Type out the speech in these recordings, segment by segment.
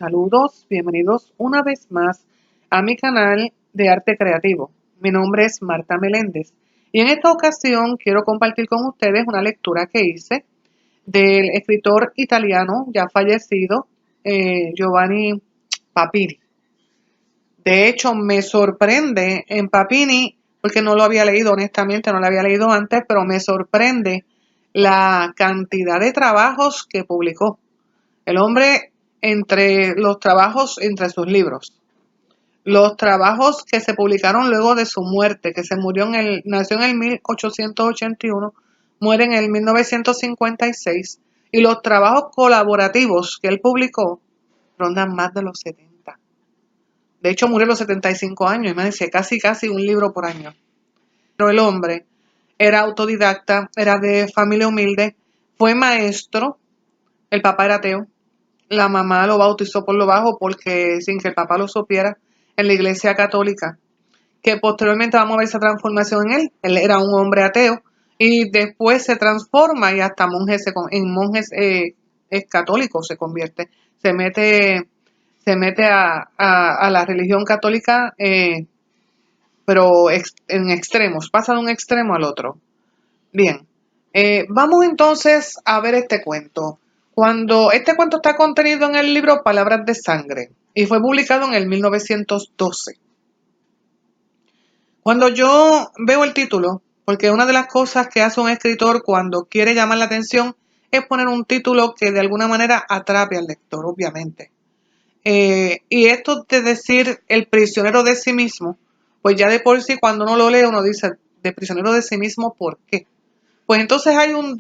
Saludos, bienvenidos una vez más a mi canal de arte creativo. Mi nombre es Marta Meléndez y en esta ocasión quiero compartir con ustedes una lectura que hice del escritor italiano ya fallecido Giovanni Papini. De hecho, me sorprende en Papini, porque no lo había leído honestamente, no lo había leído antes, pero me sorprende la cantidad de trabajos que publicó. El hombre, entre los trabajos, entre sus libros, los trabajos que se publicaron luego de su muerte, que nació en el 1881, muere en el 1956, y los trabajos colaborativos que él publicó rondan más de los 70. De hecho, murió a los 75 años, imagínense, casi un libro por año. Pero el hombre era autodidacta, era de familia humilde, fue maestro, el papá era ateo. La mamá lo bautizó por lo bajo porque sin que el papá lo supiera en la iglesia católica, que posteriormente vamos a ver esa transformación en él. Él era un hombre ateo y después se transforma y hasta en monjes es católico se convierte. Se mete a la religión católica, pero en extremos, pasa de un extremo al otro. Bien, vamos entonces a ver este cuento. Este cuento está contenido en el libro Palabras de Sangre y fue publicado en el 1912. Cuando yo veo el título, porque una de las cosas que hace un escritor cuando quiere llamar la atención es poner un título que de alguna manera atrape al lector, obviamente. Y esto de decir el prisionero de sí mismo, pues ya de por sí cuando uno lo lee uno dice, de prisionero de sí mismo, ¿por qué? Pues entonces hay una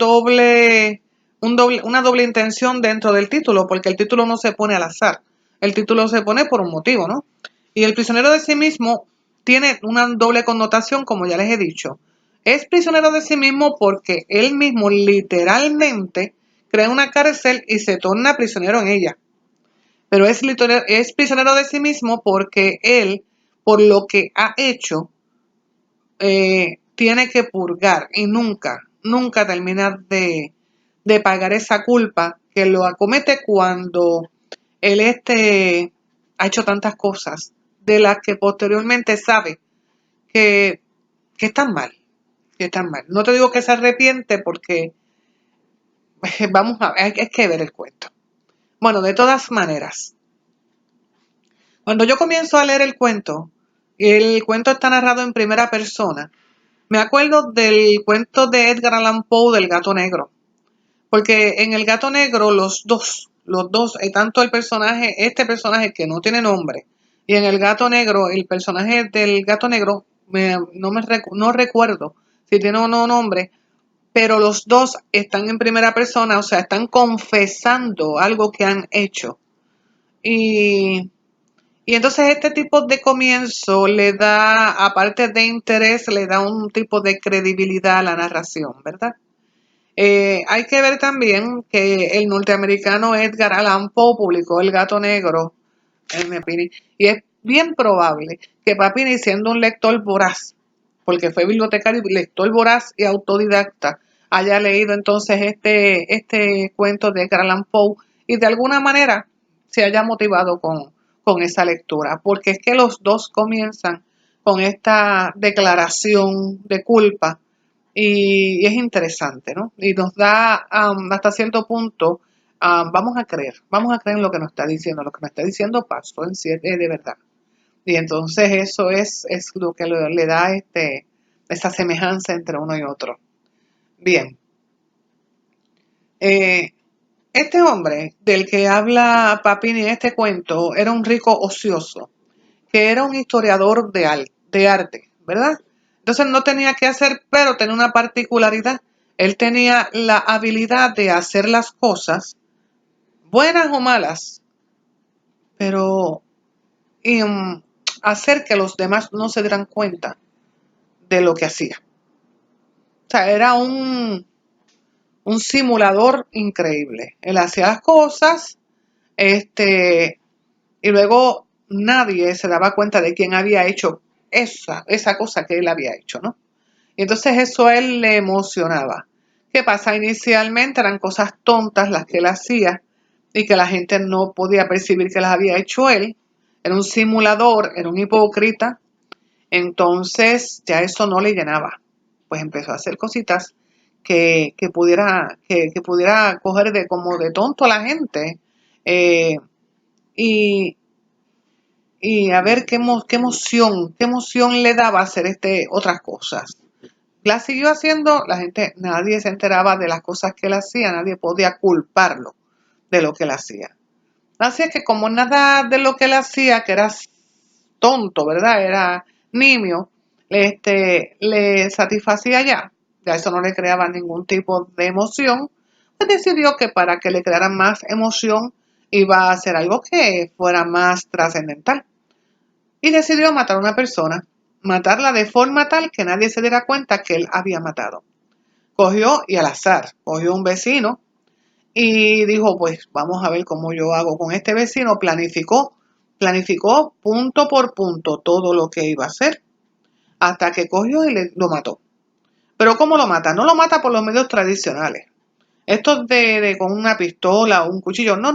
doble intención dentro del título, porque el título no se pone al azar, el título se pone por un motivo, ¿no? Y el prisionero de sí mismo tiene una doble connotación, como ya les he dicho. Es prisionero de sí mismo porque él mismo literalmente crea una cárcel y se torna prisionero en ella. Pero es prisionero de sí mismo porque él, por lo que ha hecho, tiene que purgar y nunca termina de pagar esa culpa que lo acomete cuando él ha hecho tantas cosas de las que posteriormente sabe que, que están mal, que están mal. No te digo que se arrepiente porque hay que ver el cuento. Bueno, de todas maneras, cuando yo comienzo a leer el cuento está narrado en primera persona. Me acuerdo del cuento de Edgar Allan Poe del Gato Negro, porque en el Gato Negro los dos, tanto este personaje que no tiene nombre, y en el Gato Negro, el personaje del Gato Negro, no recuerdo si tiene o no nombre, pero los dos están en primera persona, o sea, están confesando algo que han hecho. Y entonces este tipo de comienzo le da, aparte de interés, le da un tipo de credibilidad a la narración, ¿verdad? Hay que ver también que el norteamericano Edgar Allan Poe publicó El Gato Negro, en mi opinión, y es bien probable que Papini, siendo un lector voraz, porque fue bibliotecario, lector voraz y autodidacta, haya leído entonces este cuento de Edgar Allan Poe y de alguna manera se haya motivado con esa lectura, porque es que los dos comienzan con esta declaración de culpa y es interesante, ¿no? Y nos da hasta cierto punto, vamos a creer en lo que nos está diciendo, lo que nos está diciendo pasó de verdad. Y entonces eso es lo que le da esa semejanza entre uno y otro. Bien, este hombre del que habla Papini en este cuento era un rico ocioso, que era un historiador de arte, ¿verdad? Entonces no tenía que hacer, pero tenía una particularidad. Él tenía la habilidad de hacer las cosas, buenas o malas, pero hacer que los demás no se dieran cuenta de lo que hacía. O sea, era un simulador increíble. Él hacía las cosas, y luego nadie se daba cuenta de quién había hecho esa cosa que él había hecho, ¿no? Y entonces eso a él le emocionaba. ¿Qué pasa? Inicialmente eran cosas tontas las que él hacía y que la gente no podía percibir que las había hecho él. Era un simulador, era un hipócrita. Entonces ya eso no le llenaba. Pues empezó a hacer cositas que pudiera coger de como de tonto a la gente. eh, y, y a ver qué emoción le daba hacer otras cosas. La siguió haciendo, la gente, nadie se enteraba de las cosas que él hacía, nadie podía culparlo de lo que él hacía. Así es que como nada de lo que él hacía, que era tonto, ¿verdad? Era nimio, le satisfacía ya eso no le creaba ningún tipo de emoción, pues decidió que para que le creara más emoción iba a hacer algo que fuera más trascendental. Y decidió matar a una persona, matarla de forma tal que nadie se diera cuenta que él había matado. Cogió y al azar, cogió un vecino y dijo, pues vamos a ver cómo yo hago con este vecino. Planificó punto por punto todo lo que iba a hacer hasta que cogió y lo mató. Pero ¿cómo lo mata? No lo mata por los medios tradicionales. Esto de con una pistola o un cuchillo, no,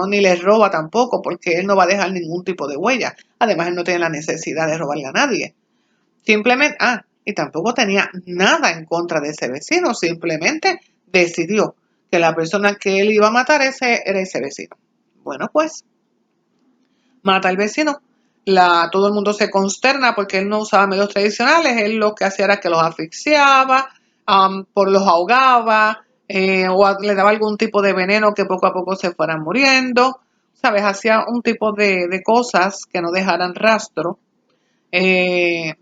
ni le roba tampoco, porque él no va a dejar ningún tipo de huella. Además, él no tiene la necesidad de robarle a nadie. Simplemente, y tampoco tenía nada en contra de ese vecino, simplemente decidió que la persona que él iba a matar era ese vecino. Bueno, pues, mata al vecino. Todo el mundo se consterna porque él no usaba medios tradicionales, él lo que hacía era que los asfixiaba, los ahogaba, o le daba algún tipo de veneno que poco a poco se fueran muriendo, ¿sabes? Hacía un tipo de cosas que no dejaran rastro.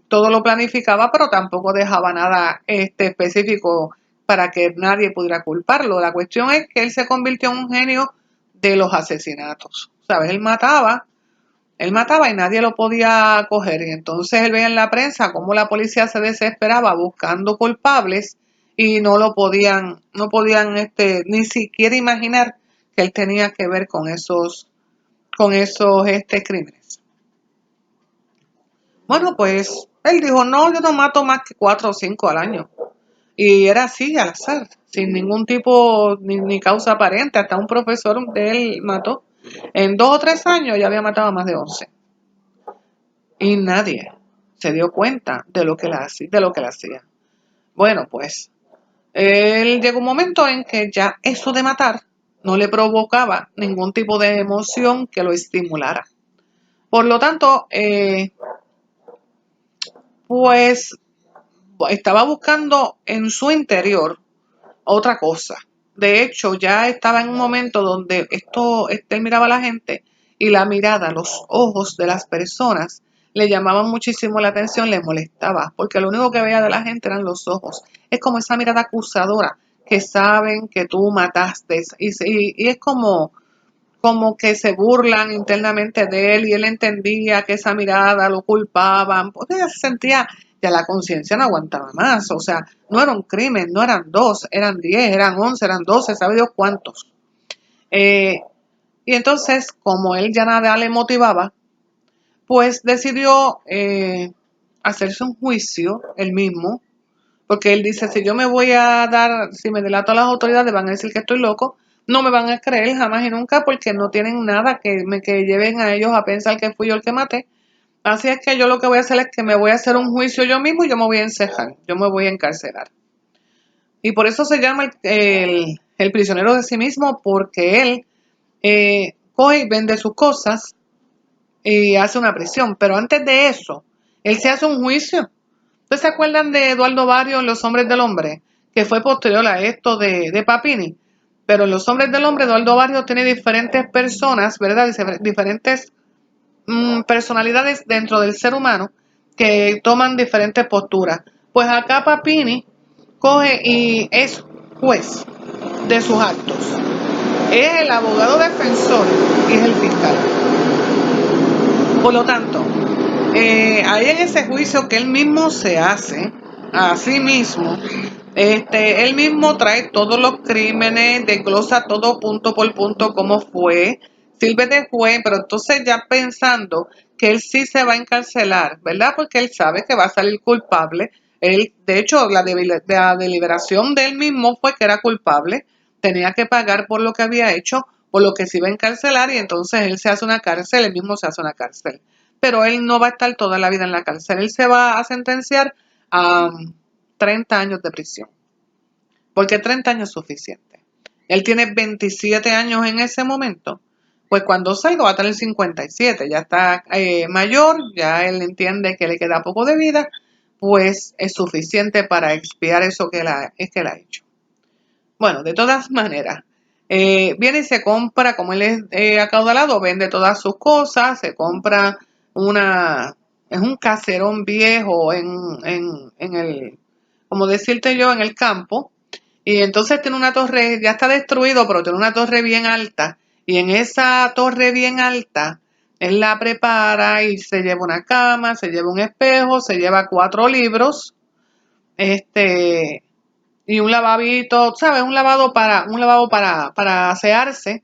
Todo lo planificaba, pero tampoco dejaba nada específico para que nadie pudiera culparlo. La cuestión es que él se convirtió en un genio de los asesinatos, ¿sabes? Él mataba y nadie lo podía coger. Y entonces él veía en la prensa cómo la policía se desesperaba buscando culpables y no podían ni siquiera imaginar que él tenía que ver con esos crímenes. Bueno, pues él dijo, no, yo no mato más que 4 o 5 al año. Y era así, al azar, sin ningún tipo ni causa aparente. Hasta un profesor de él mató. En 2 o 3 años ya había matado a más de 11. Y nadie se dio cuenta de lo que él hacía. Bueno, pues él llegó un momento en que ya eso de matar no le provocaba ningún tipo de emoción que lo estimulara. Por lo tanto, pues estaba buscando en su interior otra cosa. De hecho, ya estaba en un momento donde él miraba a la gente y la mirada, los ojos de las personas le llamaban muchísimo la atención, le molestaba, porque lo único que veía de la gente eran los ojos. Es como esa mirada acusadora, que saben que tú mataste y es como que se burlan internamente de él y él entendía que esa mirada lo culpaban, porque ella se sentía, ya la conciencia no aguantaba más, o sea, no era un crimen, no eran 2, eran 10, eran 11, eran 12, sabe Dios cuántos. Eh, y entonces, como él ya nada le motivaba, pues decidió hacerse un juicio él mismo, porque él dice, si yo me voy a si me delato a las autoridades van a decir que estoy loco, no me van a creer jamás y nunca porque no tienen nada que lleven a ellos a pensar que fui yo el que maté. Así es que yo lo que voy a hacer es que me voy a hacer un juicio yo mismo y yo me voy a encerrar, yo me voy a encarcelar. Y por eso se llama el prisionero de sí mismo, porque él coge y vende sus cosas y hace una prisión. Pero antes de eso, él se hace un juicio. ¿Ustedes se acuerdan de Eduardo Barrio en Los Hombres del Hombre? Que fue posterior a esto de Papini. Pero en Los Hombres del Hombre, Eduardo Barrio tiene diferentes personas, ¿verdad? Diferentes personalidades dentro del ser humano que toman diferentes posturas. Pues acá Papini coge y es juez de sus actos. Es el abogado defensor y es el fiscal. Por lo tanto, ahí en ese juicio que él mismo se hace a sí mismo, él mismo trae todos los crímenes, desglosa todo punto por punto cómo fue, sirve de juez, pero entonces ya pensando que él sí se va a encarcelar, ¿verdad? Porque él sabe que va a salir culpable. Él, de hecho, la deliberación de él mismo fue que era culpable, tenía que pagar por lo que había hecho, por lo que se iba a encarcelar y entonces él se hace una cárcel, él mismo se hace una cárcel. Pero él no va a estar toda la vida en la cárcel, él se va a sentenciar a 30 años de prisión, porque 30 años es suficiente. Él tiene 27 años en ese momento, pues cuando salga va a tener 57, ya está mayor, ya él entiende que le queda poco de vida, pues es suficiente para expiar eso que él ha hecho. Bueno, de todas maneras, viene y se compra, como él es acaudalado, vende todas sus cosas, se compra es un caserón viejo en el, como decirte yo, en el campo, y entonces tiene una torre, ya está destruido, pero tiene una torre bien alta, y en esa torre bien alta, él la prepara y se lleva una cama, se lleva un espejo, se lleva 4 libros, y un lavabito, ¿sabes? Un lavabo para asearse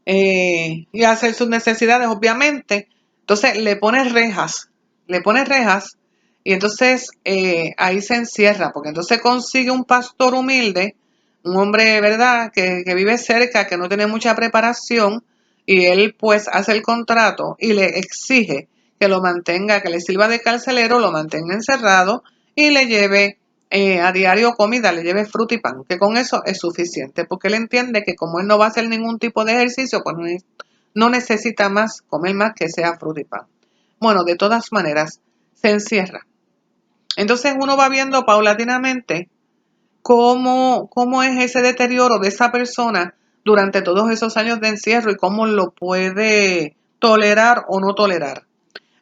y hacer sus necesidades, obviamente. Entonces le pone rejas y entonces ahí se encierra, porque entonces consigue un pastor humilde, un hombre, ¿verdad?, que vive cerca, que no tiene mucha preparación, y él pues hace el contrato y le exige que lo mantenga, que le sirva de carcelero, lo mantenga encerrado y le lleve a diario comida, le lleve fruta y pan, que con eso es suficiente, porque él entiende que como él no va a hacer ningún tipo de ejercicio, pues no necesita más, comer más que sea fruta y pan. Bueno, de todas maneras, se encierra. Entonces uno va viendo paulatinamente cómo es ese deterioro de esa persona durante todos esos años de encierro y cómo lo puede tolerar o no tolerar.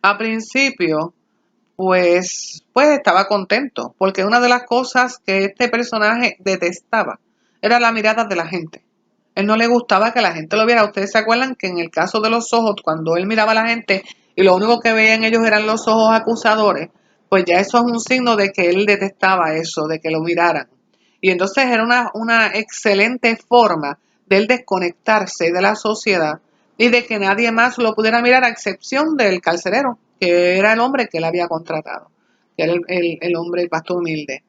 A principio, pues estaba contento, porque una de las cosas que este personaje detestaba era la mirada de la gente. Él no le gustaba que la gente lo viera. Ustedes se acuerdan que en el caso de los ojos, cuando él miraba a la gente y lo único que veían ellos eran los ojos acusadores, pues ya eso es un signo de que él detestaba eso, de que lo miraran. Y entonces era una excelente forma de él desconectarse de la sociedad y de que nadie más lo pudiera mirar a excepción del carcelero, que era el hombre que él había contratado, que era el hombre, el pastor humilde.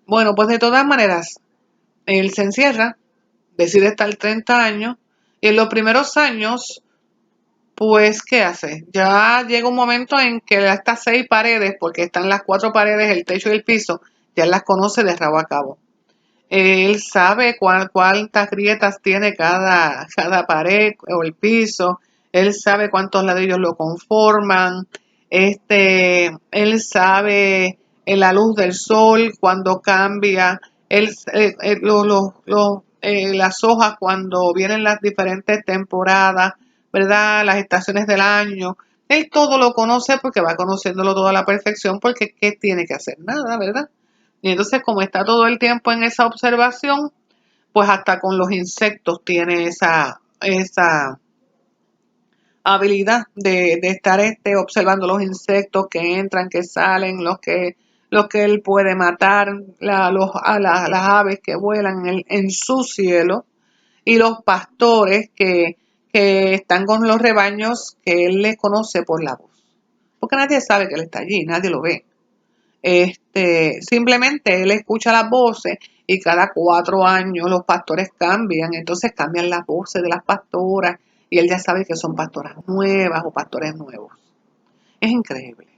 Bueno, pues de todas maneras, él se encierra, decide estar 30 años, y en los primeros años, pues, ¿qué hace? Ya llega un momento en que estas 6 paredes, porque están las 4 paredes, el techo y el piso, ya las conoce de rabo a cabo. Él sabe cuántas grietas tiene cada pared o el piso. Él sabe cuántos ladrillos lo conforman. Él sabe en la luz del sol cuando cambia. Las hojas cuando vienen las diferentes temporadas, ¿verdad? Las estaciones del año. Él todo lo conoce porque va conociéndolo todo a la perfección porque ¿qué tiene que hacer? Nada, ¿verdad? Y entonces, como está todo el tiempo en esa observación, pues hasta con los insectos tiene esa habilidad de estar observando los insectos que entran, que salen, los que él puede matar, las aves que vuelan en su cielo, y los pastores que están con los rebaños que él les conoce por la voz. Porque nadie sabe que él está allí, nadie lo ve. Simplemente él escucha las voces y cada 4 años los pastores cambian, entonces cambian las voces de las pastoras y él ya sabe que son pastoras nuevas o pastores nuevos. Es increíble.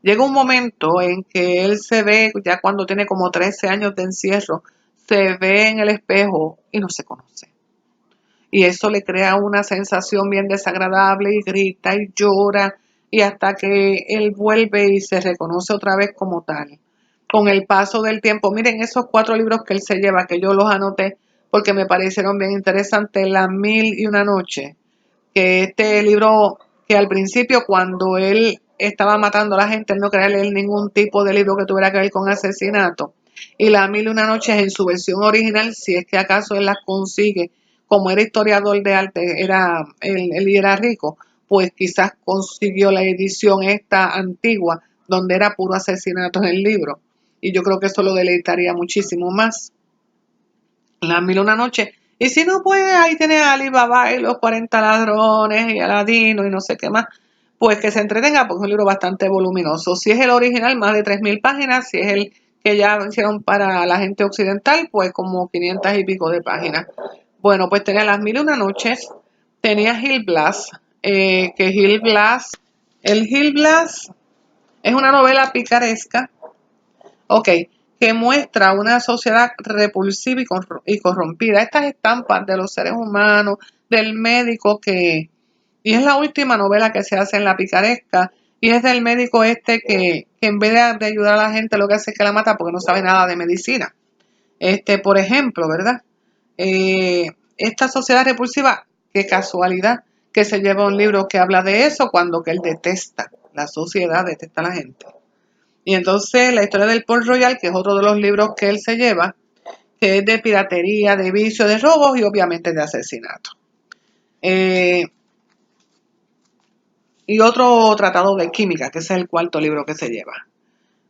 Llega un momento en que él se ve, ya cuando tiene como 13 años de encierro, se ve en el espejo y no se conoce. Y eso le crea una sensación bien desagradable y grita y llora y hasta que él vuelve y se reconoce otra vez como tal. Con el paso del tiempo, miren esos 4 libros que él se lleva, que yo los anoté porque me parecieron bien interesantes, Las 1001 noches, que este libro, que al principio cuando él estaba matando a la gente, él no quería leer ningún tipo de libro que tuviera que ver con asesinato. Y Las 1001 noches en su versión original, si es que acaso él las consigue, como era historiador de arte, él era rico, pues quizás consiguió la edición esta antigua, donde era puro asesinato en el libro. Y yo creo que eso lo deleitaría muchísimo más. Las 1001 noches. Y si no, pues ahí tiene a Alibaba y los 40 ladrones y Aladino y no sé qué más. Pues que se entretenga porque es un libro bastante voluminoso. Si es el original, más de 3000 páginas. Si es el que ya hicieron para la gente occidental, pues como 500 y pico de páginas. Bueno, pues tenía Las Mil y Una Noches, tenía Gil Blas, que Gil Blas, el Gil Blas es una novela picaresca, ok, que muestra una sociedad repulsiva y corrompida. Estas estampas de los seres humanos, del médico y es la última novela que se hace en la picaresca, y es del médico que en vez de ayudar a la gente lo que hace es que la mata porque no sabe nada de medicina. Por ejemplo, ¿verdad? Esta sociedad repulsiva, qué casualidad que se lleva un libro que habla de eso cuando que él detesta, la sociedad detesta a la gente. Y entonces la historia del Port Royal, que es otro de los libros que él se lleva, que es de piratería, de vicio, de robos y obviamente de asesinato. Y otro tratado de química, que ese es el cuarto libro que se lleva.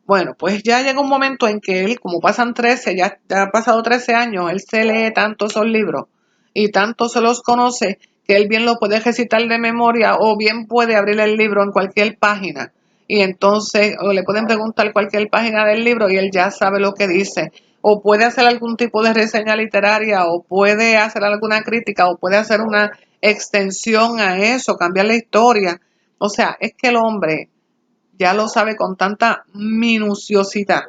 Bueno, pues ya llega un momento en que él, como pasan 13, ya ha pasado 13 años, él se lee tanto esos libros y tanto se los conoce que él bien lo puede recitar de memoria o bien puede abrir el libro en cualquier página y entonces o le pueden preguntar cualquier página del libro y él ya sabe lo que dice o puede hacer algún tipo de reseña literaria o puede hacer alguna crítica o puede hacer una extensión a eso, cambiar la historia. O sea, es que el hombre ya lo sabe con tanta minuciosidad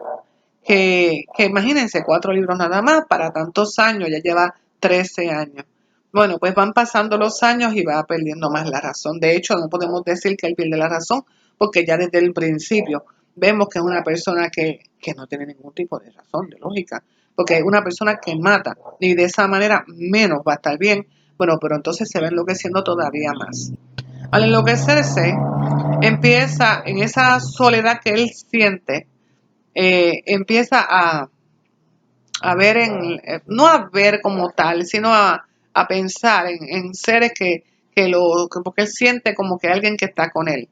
que imagínense, 4 libros nada más para tantos años, ya lleva 13 años. Bueno, pues van pasando los años y va perdiendo más la razón. De hecho, no podemos decir que él pierde la razón, porque ya desde el principio vemos que es una persona que no tiene ningún tipo de razón, de lógica, porque es una persona que mata, y de esa manera menos va a estar bien. Bueno, pero entonces se va enloqueciendo todavía más. Al enloquecerse, empieza en esa soledad que él siente, empieza a ver no a ver como tal, sino a pensar en seres porque él siente como que hay alguien que está con él.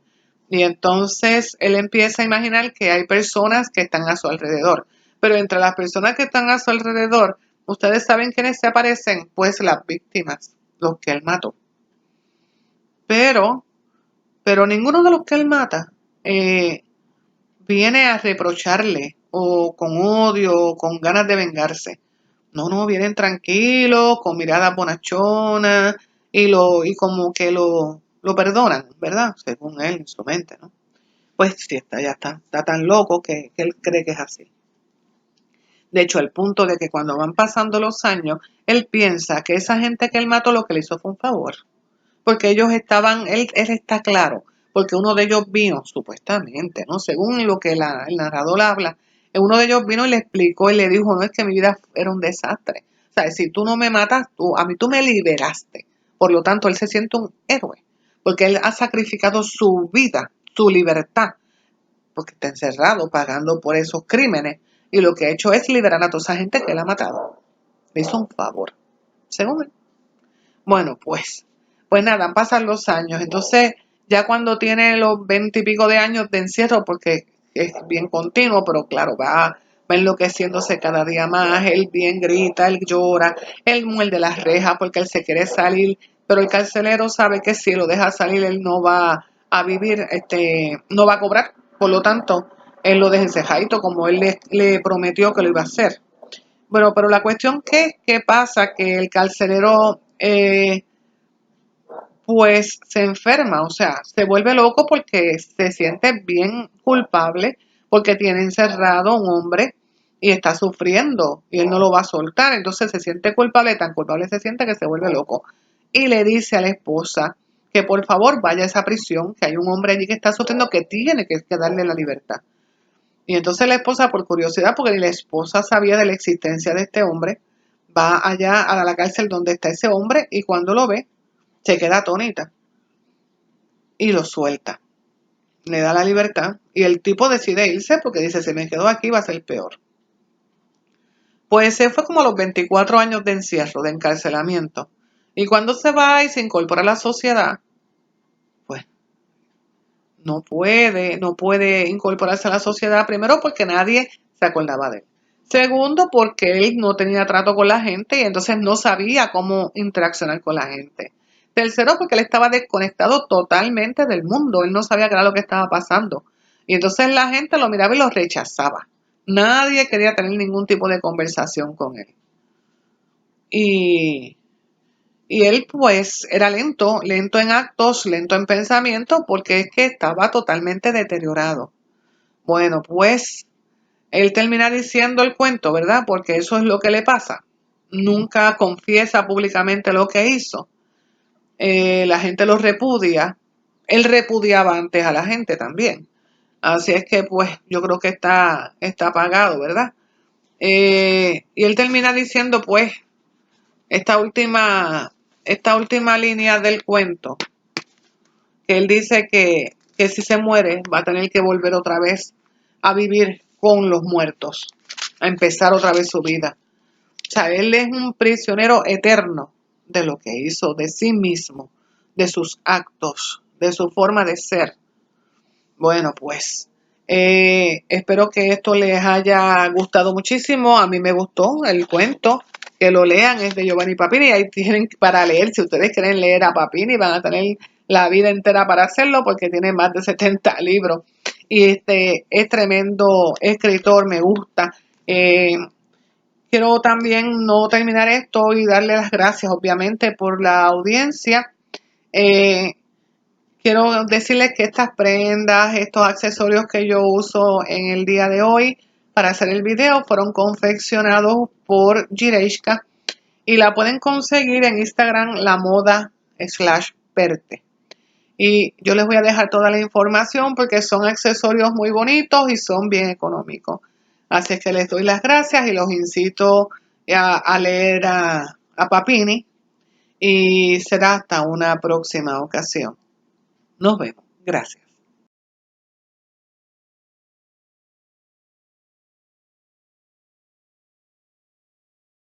Y entonces él empieza a imaginar que hay personas que están a su alrededor. Pero entre las personas que están a su alrededor, ustedes saben quiénes se aparecen, pues las víctimas, los que él mató. Pero, pero ninguno de los que él mata eh, viene a reprocharle o con odio o con ganas de vengarse. No, no, vienen tranquilos, con miradas bonachonas y como que lo perdonan, ¿verdad? Según él, en su mente, ¿no? Pues sí, está tan loco que él cree que es así. De hecho, el punto de que cuando van pasando los años, él piensa que esa gente que él mató lo que le hizo fue un favor. Porque ellos estaban, él está claro, porque uno de ellos vino, supuestamente, ¿no? Según lo que el narrador habla, uno de ellos vino y le explicó y le dijo, no es que mi vida era un desastre. O sea, si tú no me matas, a mí tú me liberaste. Por lo tanto, él se siente un héroe, porque él ha sacrificado su vida, su libertad, porque está encerrado pagando por esos crímenes. Y lo que ha hecho es liberar a toda esa gente que él ha matado. Le hizo un favor, según él. Bueno, pues nada, pasan los años. Entonces, ya cuando tiene los 20 y pico de años de encierro, porque es bien continuo, pero claro, va enloqueciéndose cada día más. Él bien grita, él llora, él muerde las rejas porque él se quiere salir, pero el carcelero sabe que si lo deja salir, él no va a vivir, no va a cobrar. Por lo tanto, él lo deja encejadito como él le prometió que lo iba a hacer. Bueno, pero la cuestión que pasa que el carcelero pues se enferma, o sea, se vuelve loco porque se siente bien culpable porque tiene encerrado a un hombre y está sufriendo y él no lo va a soltar, entonces se siente culpable, tan culpable se siente que se vuelve loco y le dice a la esposa que por favor vaya a esa prisión, que hay un hombre allí que está sufriendo que tiene que darle la libertad. Y entonces la esposa, por curiosidad, porque ni la esposa sabía de la existencia de este hombre, va allá a la cárcel donde está ese hombre y cuando lo ve, se queda atónita y lo suelta. Le da la libertad y el tipo decide irse porque dice, si me quedo aquí va a ser peor. Pues se fue como a los 24 años de encierro, de encarcelamiento. Y cuando se va y se incorpora a la sociedad, pues no puede incorporarse a la sociedad, primero porque nadie se acordaba de él. Segundo, porque él no tenía trato con la gente y entonces no sabía cómo interaccionar con la gente. Tercero, porque él estaba desconectado totalmente del mundo. Él no sabía qué era lo que estaba pasando. Y entonces la gente lo miraba y lo rechazaba. Nadie quería tener ningún tipo de conversación con él. Y Y él pues era lento en actos, lento en pensamiento, porque es que estaba totalmente deteriorado. Bueno, pues él termina diciendo el cuento, ¿verdad? Porque eso es lo que le pasa. Nunca confiesa públicamente lo que hizo. La gente lo repudia. Él repudiaba antes a la gente también. Así es que pues yo creo que está apagado, ¿verdad? Y él termina diciendo pues esta última, esta última línea del cuento, que él dice que si se muere va a tener que volver otra vez a vivir con los muertos, a empezar otra vez su vida. O sea, él es un prisionero eterno de lo que hizo, de sí mismo, de sus actos, de su forma de ser. Bueno, pues espero que esto les haya gustado muchísimo. A mí me gustó el cuento. Que lo lean, es de Giovanni Papini. Ahí tienen para leer. Si ustedes quieren leer a Papini, van a tener la vida entera para hacerlo porque tiene más de 70 libros. Y es tremendo escritor, me gusta. Quiero también no terminar esto y darle las gracias, obviamente, por la audiencia. Eh, Quiero decirles que estas prendas, estos accesorios que yo uso en el día de hoy para hacer el video fueron confeccionados por Jireshka y la pueden conseguir en Instagram lamoda/perte. Y yo les voy a dejar toda la información porque son accesorios muy bonitos y son bien económicos. Así es que les doy las gracias y los incito a leer a Papini y será hasta una próxima ocasión. Nos vemos. Gracias.